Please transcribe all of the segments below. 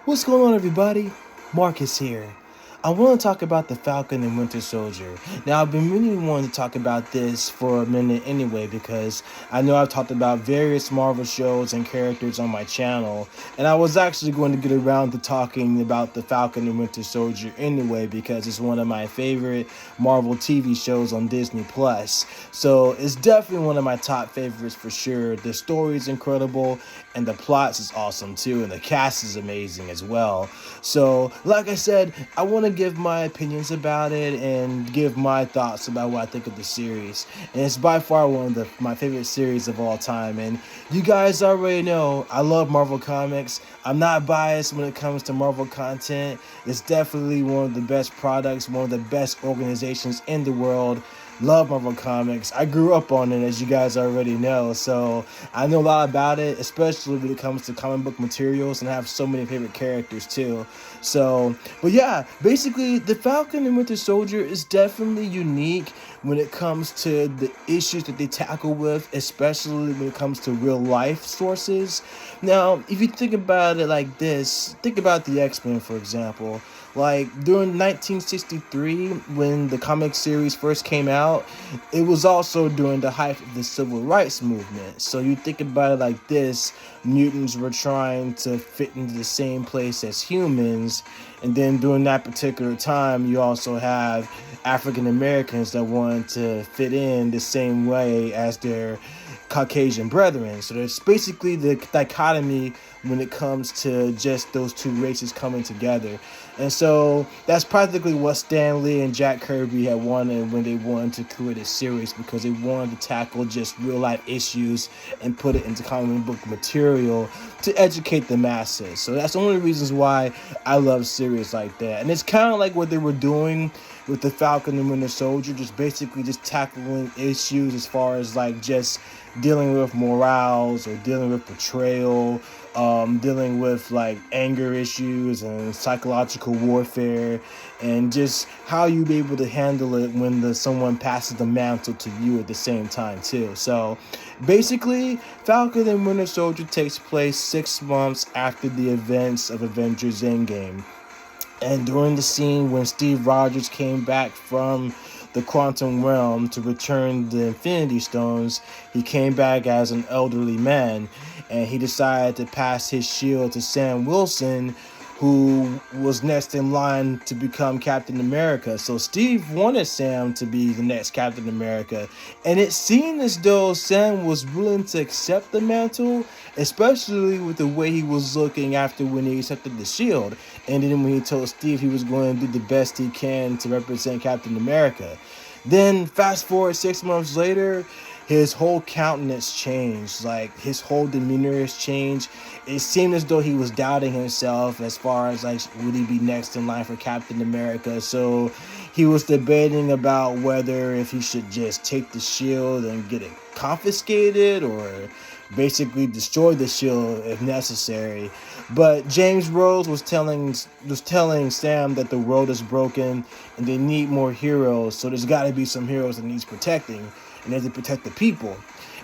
What's going on, everybody? Marcus here. I want to talk about the Falcon and Winter Soldier. Now, I've been really wanting to talk about this for a minute anyway, because I know I've talked about various Marvel shows and characters on my channel, and I was actually going to get around to talking about the Falcon and Winter Soldier anyway, because it's one of my favorite Marvel TV shows on Disney+. So it's definitely one of my top favorites for sure. The story is incredible, and the plots is awesome too, and the cast is amazing as well. So, like I said, I want to give my opinions about it and give my thoughts about what I think of the series. And it's by far one of my favorite series of all time. And you guys already know I love Marvel Comics. I'm not biased when it comes to Marvel content. It's definitely one of the best products, one of the best organizations in the world. Love Marvel Comics. I grew up on it, as you guys already know, so I know a lot about it, especially when it comes to comic book materials, and I have so many favorite characters too. So, but yeah, basically, the Falcon and Winter Soldier is definitely unique when it comes to the issues that they tackle with, especially when it comes to real life sources. Now, if you think about it like this, think about the X-Men, for example. Like, during 1963, when the comic series first came out, it was also during the height of the civil rights movement. So you think about it like this, mutants were trying to fit into the same place as humans, and then during that particular time, you also have African Americans that wanted to fit in the same way as their Caucasian brethren. So there's basically the dichotomy when it comes to just those two races coming together. And so that's practically what Stan Lee and Jack Kirby had wanted when they wanted to create a series, because they wanted to tackle just real life issues and put it into comic book material to educate the masses. So that's the only reasons why I love series like that. And it's kind of like what they were doing with the Falcon and Winter Soldier, just basically just tackling issues as far as like just dealing with morals or dealing with betrayal, dealing with like anger issues and psychological warfare, and just how you be able to handle it when someone passes the mantle to you at the same time too. So basically, Falcon and Winter Soldier takes place 6 months after the events of Avengers Endgame. And during the scene when Steve Rogers came back from the quantum realm to return the Infinity Stones, he came back as an elderly man, and he decided to pass his shield to Sam Wilson, who was next in line to become Captain America. So Steve wanted Sam to be the next Captain America, and it seemed as though Sam was willing to accept the mantle, especially with the way he was looking after when he accepted the shield, and then when he told Steve he was going to do the best he can to represent Captain America. Then fast forward 6 months later, his whole countenance changed, like his whole demeanor has changed. It seemed as though he was doubting himself as far as like, would he be next in line for Captain America? So he was debating about whether if he should just take the shield and get it confiscated, or basically destroy the shield if necessary. But James Rhodes was telling Sam that the world is broken and they need more heroes. So there's got to be some heroes that needs protecting, and they have to protect the people.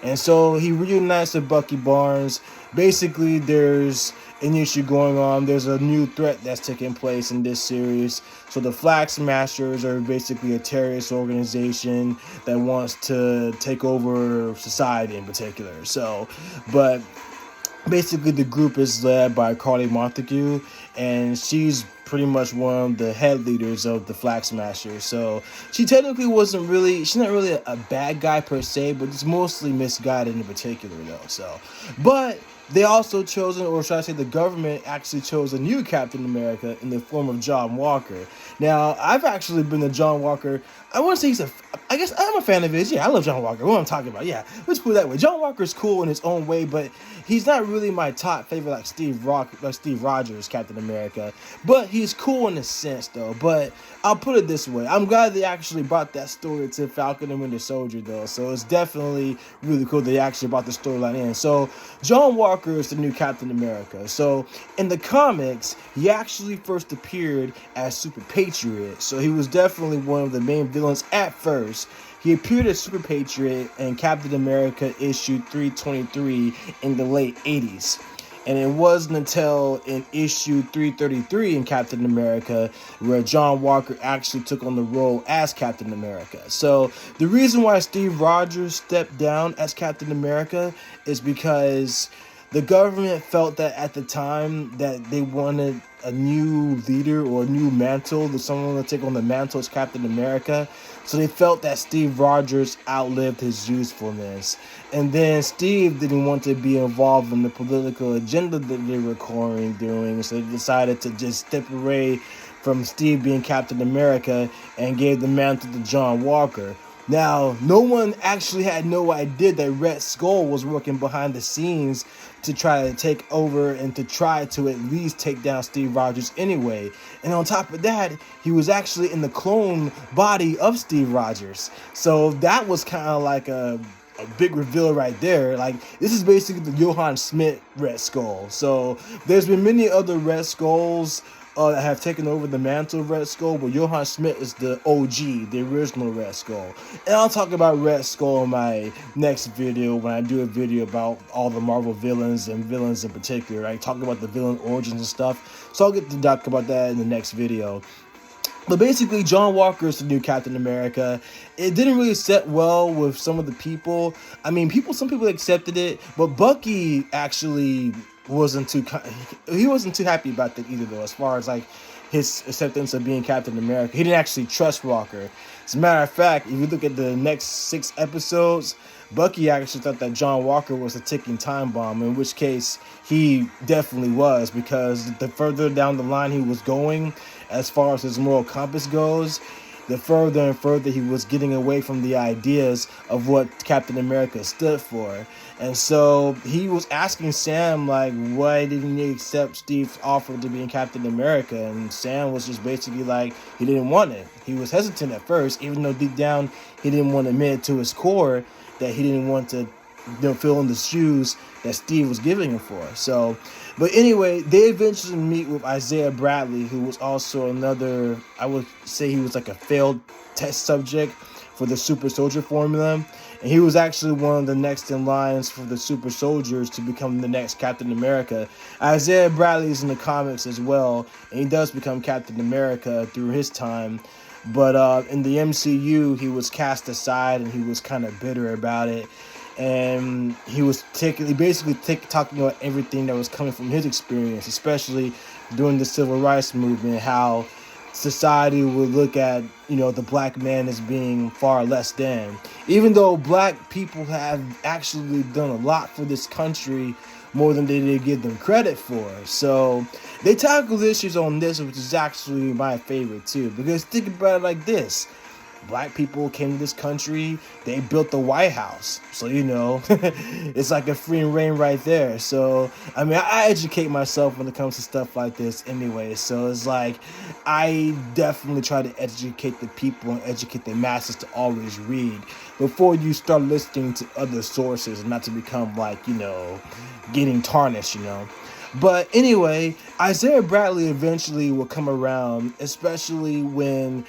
And so he reunites with Bucky Barnes. Basically, there's an issue going on. There's a new threat that's taking place in this series. So the Flag Smashers are basically a terrorist organization that wants to take over society in particular. So, but basically the group is led by Carly Montague, and she's pretty much one of the head leaders of the Flag Smashers. So she technically she's not really a bad guy per se, but it's mostly misguided in particular though. So, but they also chosen, or should I say the government actually chose a new Captain America in the form of John Walker. Now, I've actually been a John Walker, I want to say I guess I'm a fan of his. Yeah, I love John Walker. What I'm talking about. Yeah, let's put it that way. John Walker's cool in his own way, but he's not really my top favorite like Steve Rogers, Captain America. But he's cool in a sense, though. But I'll put it this way. I'm glad they actually brought that story to Falcon and Winter Soldier, though. So it's definitely really cool they actually brought the storyline in. So John Walker is the new Captain America. So in the comics, he actually first appeared as Super Patriot. So he was definitely one of the main villains at first. He appeared as Super Patriot in Captain America issue 323 in the late 80s. And it wasn't until in issue 333 in Captain America where John Walker actually took on the role as Captain America. So the reason why Steve Rogers stepped down as Captain America is because the government felt that at the time that they wanted a new leader or a new mantle, that someone to take on the mantle as Captain America. So they felt that Steve Rogers outlived his usefulness. And then Steve didn't want to be involved in the political agenda that they were doing, so they decided to just step away from Steve being Captain America and gave the mantle to John Walker. Now, no one actually had no idea that Red Skull was working behind the scenes to try to take over and to try to at least take down Steve Rogers anyway. And on top of that, he was actually in the clone body of Steve Rogers. So that was kind of like a big reveal right there. Like, this is basically the Johann Schmidt Red Skull. So there's been many other Red Skulls that have taken over the mantle of Red Skull, but Johann Schmidt is the OG, the original Red Skull. And I'll talk about Red Skull in my next video when I do a video about all the Marvel villains and villains in particular. Right? Talk about the villain origins and stuff. So I'll get to talk about that in the next video. But basically, John Walker is the new Captain America. It didn't really set well with some of the people. I mean, some people accepted it, but Bucky actually wasn't too happy about that either, though, as far as like his acceptance of being Captain America. He didn't actually trust Walker. As a matter of fact, if you look at the next 6 episodes, Bucky actually thought that John Walker was a ticking time bomb, in which case he definitely was, because the further down the line he was going, as far as his moral compass goes, the further and further he was getting away from the ideas of what Captain America stood for. And so he was asking Sam, like, why didn't he accept Steve's offer to be Captain America? And Sam was just basically like, he didn't want it. He was hesitant at first, even though deep down he didn't want to admit to his core that he didn't want to fill in the shoes that Steve was giving him for. So, but anyway, they eventually meet with Isaiah Bradley, who was also another, I would say he was like a failed test subject for the super soldier formula. And he was actually one of the next in lines for the super soldiers to become the next Captain America. Isaiah Bradley is in the comics as well, and he does become Captain America through his time. But in the MCU, he was cast aside and he was kind of bitter about it. And he was basically talking about everything that was coming from his experience, especially during the Civil Rights Movement, how society would look at, the black man as being far less than. Even though black people have actually done a lot for this country, more than they did give them credit for. So they tackled issues on this, which is actually my favorite too. Because think about it like this. Black people came to this country, they built the White House. So, it's like a free reign right there. So, I mean, I educate myself when it comes to stuff like this anyway. So, it's like, I definitely try to educate the people and educate the masses to always read before you start listening to other sources and not to become like, getting tarnished, But anyway, Isaiah Bradley eventually will come around, especially when,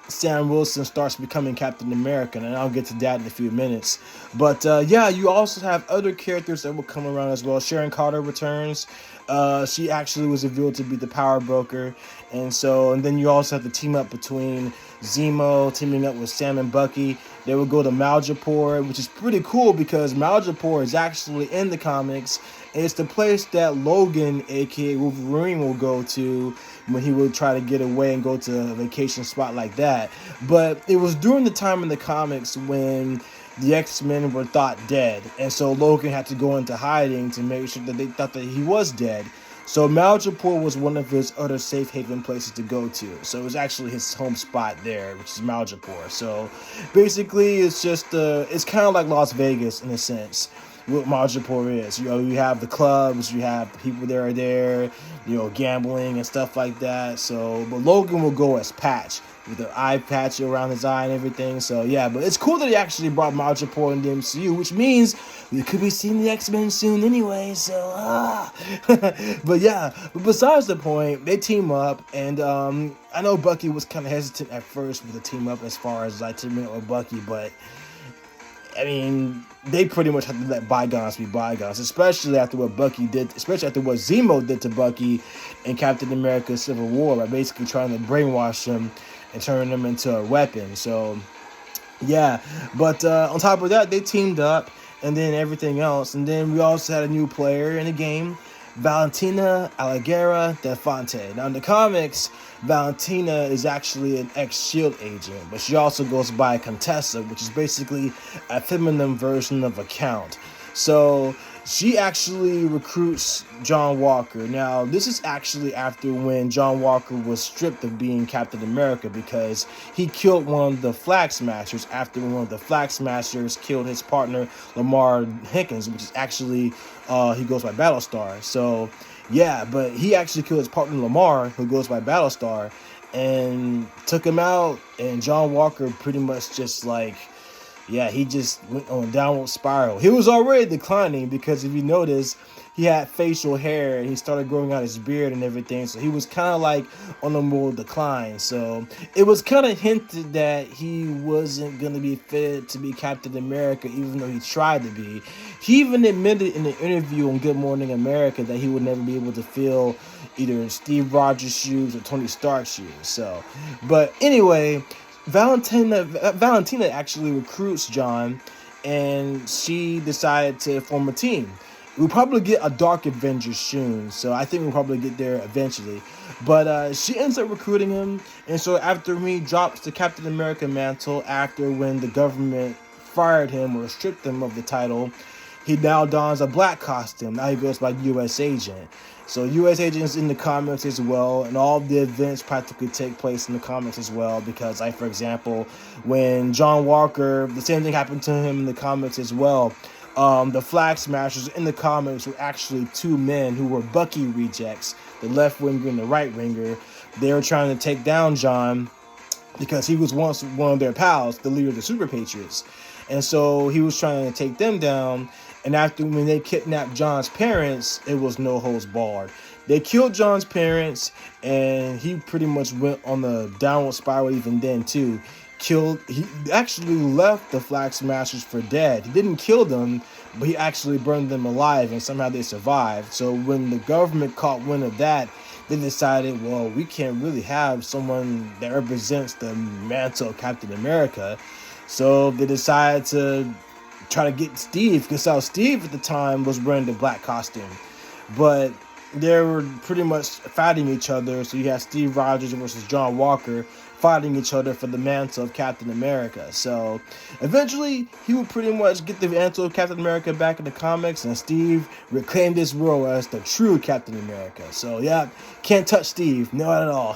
Sam Wilson starts becoming Captain America, and I'll get to that in a few minutes. But you also have other characters that will come around as well. Sharon Carter returns. She actually was revealed to be the power broker. And then you also have the team up between Zemo teaming up with Sam and Bucky. They will go to Madripoor, which is pretty cool because Madripoor is actually in the comics. And it's the place that Logan, aka Wolverine, will go to when he would try to get away and go to a vacation spot like that. But it was during the time in the comics when the X-Men were thought dead. And so Logan had to go into hiding to make sure that they thought that he was dead. So Madripoor was one of his other safe haven places to go to. So it was actually his home spot there, which is Madripoor. So basically it's just, it's kind of like Las Vegas in a sense. What Madripoor is. You have the clubs, you have the people that are there, gambling and stuff like that. So, but Logan will go as Patch with the eye patch around his eye and everything. So, yeah, but it's cool that he actually brought Madripoor in the MCU, which means we could be seeing the X-Men soon anyway. So, but besides the point, they team up, and I know Bucky was kind of hesitant at first with the team up as far as like teaming up with Bucky, but I mean, they pretty much have to let bygones be bygones, especially after what Bucky did, especially after what Zemo did to Bucky in Captain America Civil War by basically trying to brainwash him and turn him into a weapon. So, yeah. But on top of that, they teamed up and then everything else. And then we also had a new player in the game, Valentina Allegra de Fonte. Now, in the comics, Valentina is actually an ex-SHIELD agent, but she also goes by Contessa, which is basically a feminine version of a count. So she actually recruits John Walker. Now, this is actually after when John Walker was stripped of being Captain America because he killed one of the Flag Smashers after one of the Flag Smashers killed his partner, Lamar Hickens, which is actually, he goes by Battlestar. So, yeah, but he actually killed his partner, Lamar, who goes by Battlestar, and took him out, and John Walker pretty much just like, yeah, he just went on a downward spiral. He was already declining because if you notice, he had facial hair and he started growing out his beard and everything. So he was kind of like on a more decline. So it was kind of hinted that he wasn't going to be fit to be Captain America, even though he tried to be. He even admitted in an interview on Good Morning America that he would never be able to fill either Steve Rogers' shoes or Tony Stark's shoes. So, but anyway, Valentina actually recruits John, and she decided to form a team. We'll probably get a Dark Avengers soon, so I think we'll probably get there eventually. But she ends up recruiting him, and so after he drops the Captain America mantle, after when the government fired him or stripped him of the title, he now dons a black costume. Now he goes by U.S. Agent. So U.S. Agent is in the comics as well, and all of the events practically take place in the comics as well because, like, for example, when John Walker, the same thing happened to him in the comics as well. The Flag Smashers in the comics were actually two men who were Bucky rejects, the left winger and the right winger. They were trying to take down John because he was once one of their pals, the leader of the Super Patriots. And so he was trying to take them down. And after when they kidnapped John's parents, it was no holds barred. They killed John's parents, and he pretty much went on the downward spiral even then too. He actually left the Flag Smashers for dead. He didn't kill them, but he actually burned them alive, and somehow they survived. So when the government caught wind of that, they decided, well, we can't really have someone that represents the mantle of Captain America. So they decided to try to get Steve, because Steve at the time was wearing the black costume. But they were pretty much fighting each other. So you had Steve Rogers versus John Walker fighting each other for the mantle of Captain America. So eventually he would pretty much get the mantle of Captain America back in the comics, and Steve reclaimed his role as the true Captain America. So yeah, can't touch Steve, not at all.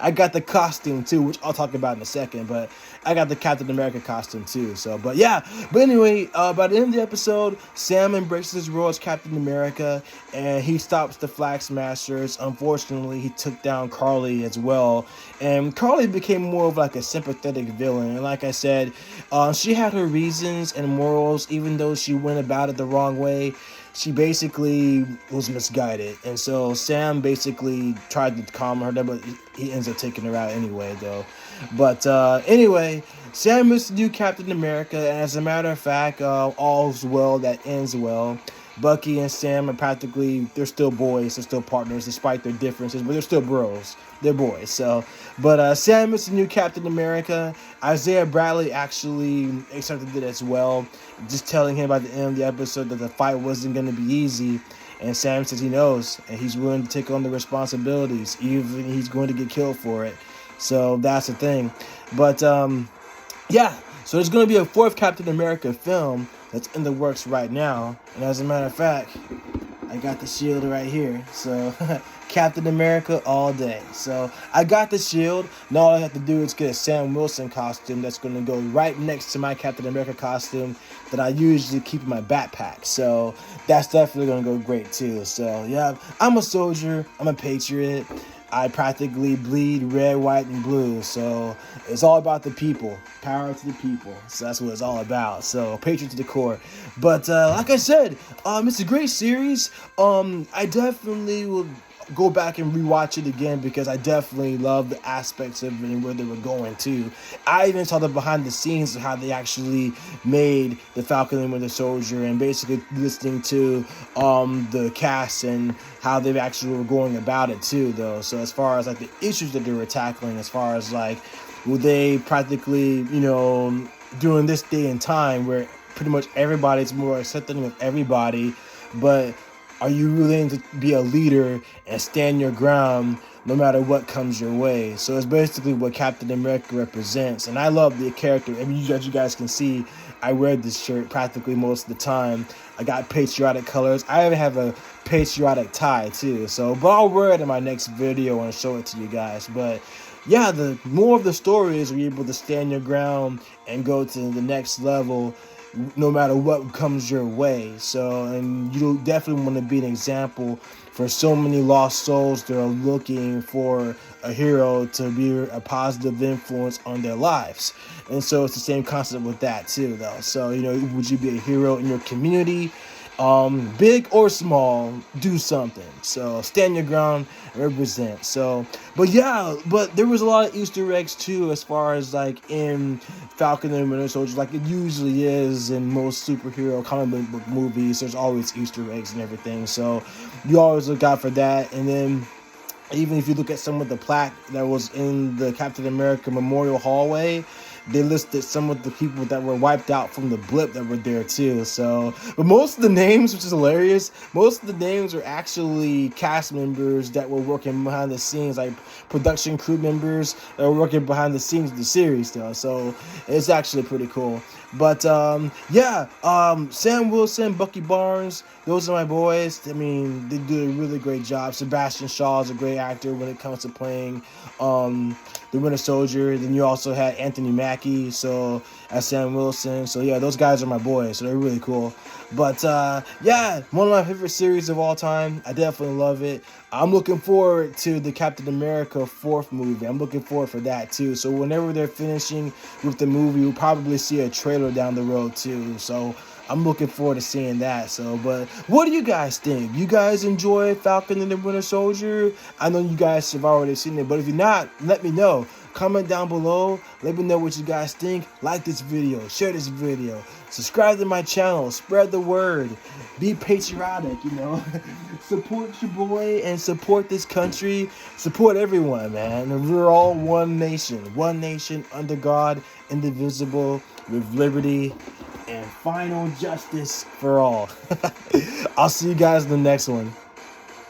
I got the costume too, which I'll talk about in a second, but I got the Captain America costume too. So, but anyway, by the end of the episode, Sam embraces his role as Captain America, and he stops the Flag Smashers. Unfortunately, he took down Carly as well, and Carly became more of like a sympathetic villain. And like I said, she had her reasons and morals, even though she went about it the wrong way. She basically was misguided, and so Sam basically tried to calm her, but he ends up taking her out anyway, though. But anyway, Sam is the new Captain America, and as a matter of fact, all's well that ends well. Bucky and Sam are they're still boys, they're still partners despite their differences, but they're still bros. They're boys. So, but Sam is the new Captain America. Isaiah Bradley actually accepted it as well, just telling him by the end of the episode that the fight wasn't going to be easy. And Sam says he knows, and he's willing to take on the responsibilities, even if he's going to get killed for it. So that's the thing. But yeah, so there's going to be a fourth Captain America film that's in the works right now. And as a matter of fact, I got the shield right here. So Captain America all day. So I got the shield. Now all I have to do is get a Sam Wilson costume that's going to go right next to my Captain America costume that I usually keep in my backpack. So that's definitely going to go great too. So yeah, I'm a soldier. I'm a patriot. I practically bleed red, white, and blue. So it's all about the people. Power to the people. So that's what it's all about. So patriot to the core. But like I said, it's a great series. I definitely will go back and rewatch it again because I definitely love the aspects of it and where they were going to. I even saw the behind the scenes of how they actually made the Falcon and Winter Soldier, and basically listening to the cast and how they actually were going about it too, though. So as far as like the issues that they were tackling, as far as like, will they practically, during this day and time where pretty much everybody's more accepting of everybody, but are you willing to be a leader and stand your ground no matter what comes your way? So it's basically what Captain America represents. And I love the character. I mean, as you guys can see, I wear this shirt practically most of the time. I got patriotic colors. I even have a patriotic tie too. So, but I'll wear it in my next video and show it to you guys. But yeah, the more of the story is you're able to stand your ground and go to the next level no matter what comes your way. So, and you definitely want to be an example for so many lost souls that are looking for a hero to be a positive influence on their lives. And so it's the same concept with that too, though. So, would you be a hero in your community? Big or small, do something. So stand your ground and represent. So, but there was a lot of Easter eggs too, as far as like in Falcon and Winter Soldier, like it usually is in most superhero comic book movies. There's always Easter eggs and everything. So you always look out for that. And then even if you look at some of the plaque that was in the Captain America Memorial Hallway, they listed some of the people that were wiped out from the blip that were there too. So, but most of the names, which is hilarious, most of the names are actually cast members that were working behind the scenes, like production crew members that were working behind the scenes of the series though. So it's actually pretty cool. But Sam Wilson, Bucky Barnes, those are my boys. I mean, they do a really great job. Sebastian Shaw is a great actor when it comes to playing the Winter Soldier. Then you also had Anthony Mackie, so as Sam Wilson. So yeah, those guys are my boys. So they're really cool. But one of my favorite series of all time. I definitely love it. I'm looking forward to the Captain America 4th movie. I'm looking forward for that too. So whenever they're finishing with the movie, we'll probably see a trailer down the road too. So I'm looking forward to seeing that. So, but what do you guys think? You guys enjoy Falcon and the Winter Soldier? I know you guys have already seen it, but if you're not, let me know. Comment down below. Let me know what you guys think. Like this video. Share this video. Subscribe to my channel. Spread the word. Be patriotic, Support your boy and support this country. Support everyone, man. We're all one nation. One nation under God, indivisible, with liberty and final justice for all. I'll see you guys in the next one.